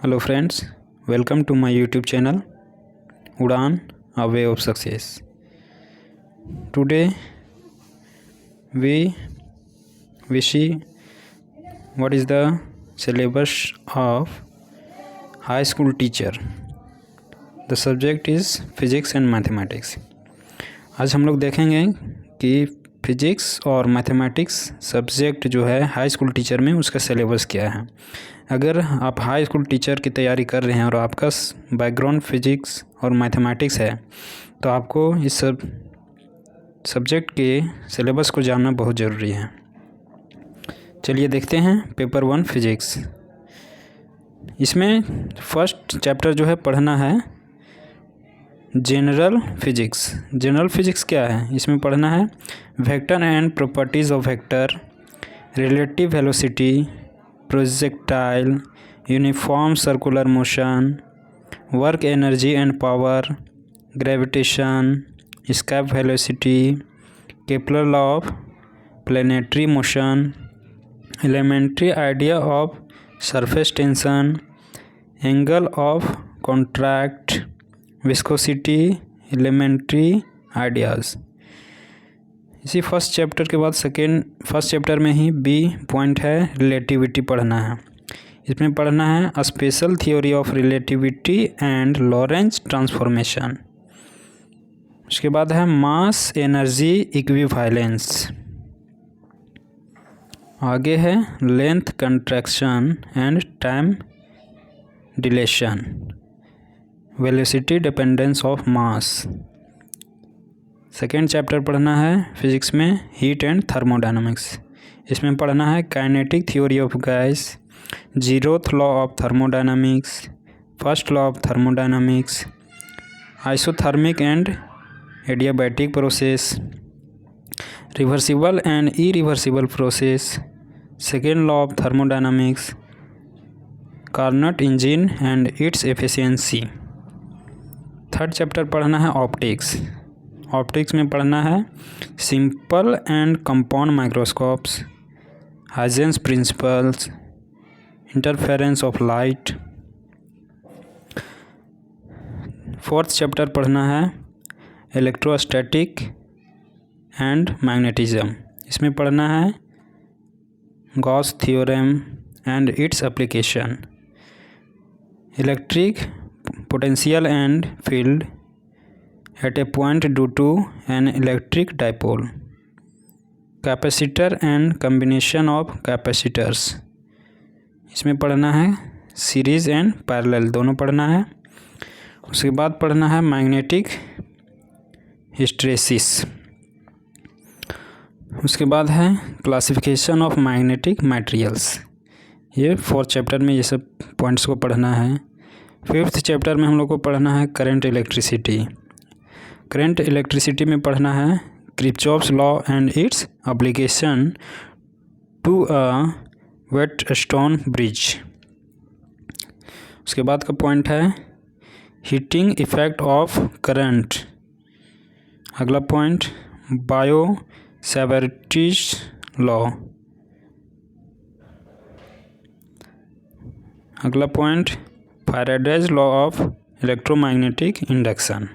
Hello friends, welcome to my YouTube channel Udan, a way of success. Today we see what is the syllabus of high school teacher. The subject is physics and mathematics. आज हम लोग देखेंगे कि physics और mathematics subject जो है high school teacher में उसका सिलेबस क्या है। अगर आप हाई स्कूल टीचर की तैयारी कर रहे हैं और आपका बैकग्राउंड फिजिक्स और मैथमेटिक्स है तो आपको इस सब सब्जेक्ट के सिलेबस को जानना बहुत ज़रूरी है। चलिए देखते हैं पेपर 1 फिजिक्स। इसमें फर्स्ट चैप्टर जो है पढ़ना है जनरल फिजिक्स। जनरल फिजिक्स क्या है, इसमें पढ़ना है vector and properties of vector, relative velocity, projectile, uniform circular motion, work energy and power, gravitation, escape velocity, Kepler law of planetary motion, elementary idea of surface tension, angle of contract, viscosity, elementary ideas. इसी first chapter के बाद first chapter में ही B point है relativity पढ़ना है। इसमें पढ़ना है special theory of relativity and Lorentz transformation. उसके बाद है मास एनर्जी इक्विवेलेंस। आगे है length contraction and time deletion, velocity dependence of mass. Second chapter पढ़ना है फिजिक्स में हीट एंड थर्मोडायनामिक्स। इसमें पढ़ना है kinetic theory of gas, zeroth law of thermodynamics, first law of thermodynamics, isothermal and adiabatic process, reversible and irreversible process, second law of thermodynamics, Carnot engine and its efficiency. Third chapter पढ़ना है optics. Optics में पढ़ना है simple and compound microscopes, Huygens principles, interference of light. Fourth chapter पढ़ना है electrostatic and magnetism. इसमें पढ़ना है Gauss theorem and its application, electric potential and field at a point due to an electric dipole, capacitor and combination of capacitors। इसमें पढ़ना है series and parallel दोनों पढ़ना है। उसके बाद पढ़ना है मैग्नेटिक हिस्टैरिसीस। उसके बाद है क्लासिफिकेशन ऑफ मैग्नेटिक मटेरियल्स। ये फोर्थ चैप्टर में ये सब पॉइंट्स को पढ़ना है। फिफ्थ चैप्टर में हम लोग को पढ़ना है करंट इलेक्ट्रिसिटी। करंट इलेक्ट्रिसिटी में पढ़ना है Kirchhoff's law and its application to a Wheatstone bridge. उसके बाद का पॉइंट है हीटिंग इफेक्ट ऑफ करंट। अगला पॉइंट बायो सैवर्टीज लॉ। अगला point Faraday's law of electromagnetic induction.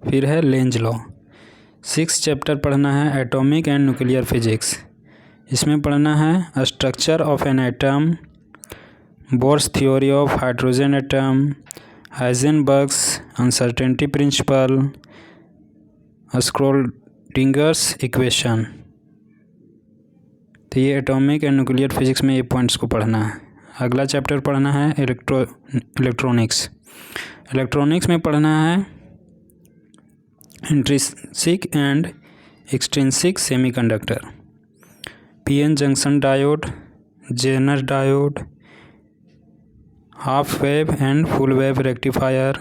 फिर है लेंज लॉ। सिक्स चैप्टर पढ़ना है एटॉमिक एंड न्यूक्लियर फिजिक्स। इसमें पढ़ना है structure of an atom, Bohr's theory of hydrogen atom, Heisenberg's uncertainty principle, Schrodinger's equation. तो ये एटॉमिक एंड न्यूक्लियर फिजिक्स में ये पॉइंट्स को पढ़ना है। अगला चैप्टर पढ़ना है इलेक्ट्रॉनिक्स। इलेक्ट्रॉनिक्स में पढ़ना है intrinsic and extrinsic semiconductor, PN junction diode, Zener diode, half wave and full wave rectifier,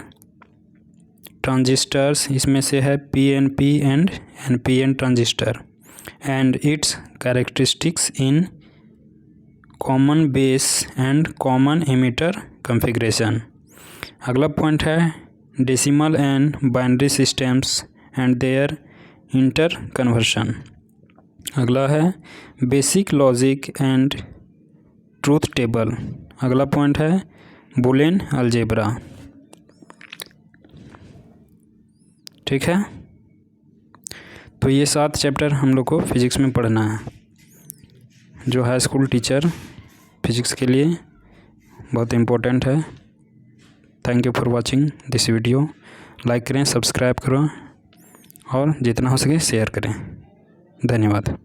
transistors. इसमें से है PNP and NPN transistor and its characteristics in common base and common emitter configuration। अगला point है decimal and binary systems and their inter conversion. अगला है basic logic and truth table. अगला point है Boolean algebra. ठीक है, तो ये 7 चैप्टर हम लोग को फिजिक्स में पढ़ना है, जो हाई स्कूल टीचर फिजिक्स के लिए बहुत इम्पोर्टेंट है। Thank you for watching this video. Like करें, सब्सक्राइब करें और जितना हो सके शेयर करें। धन्यवाद।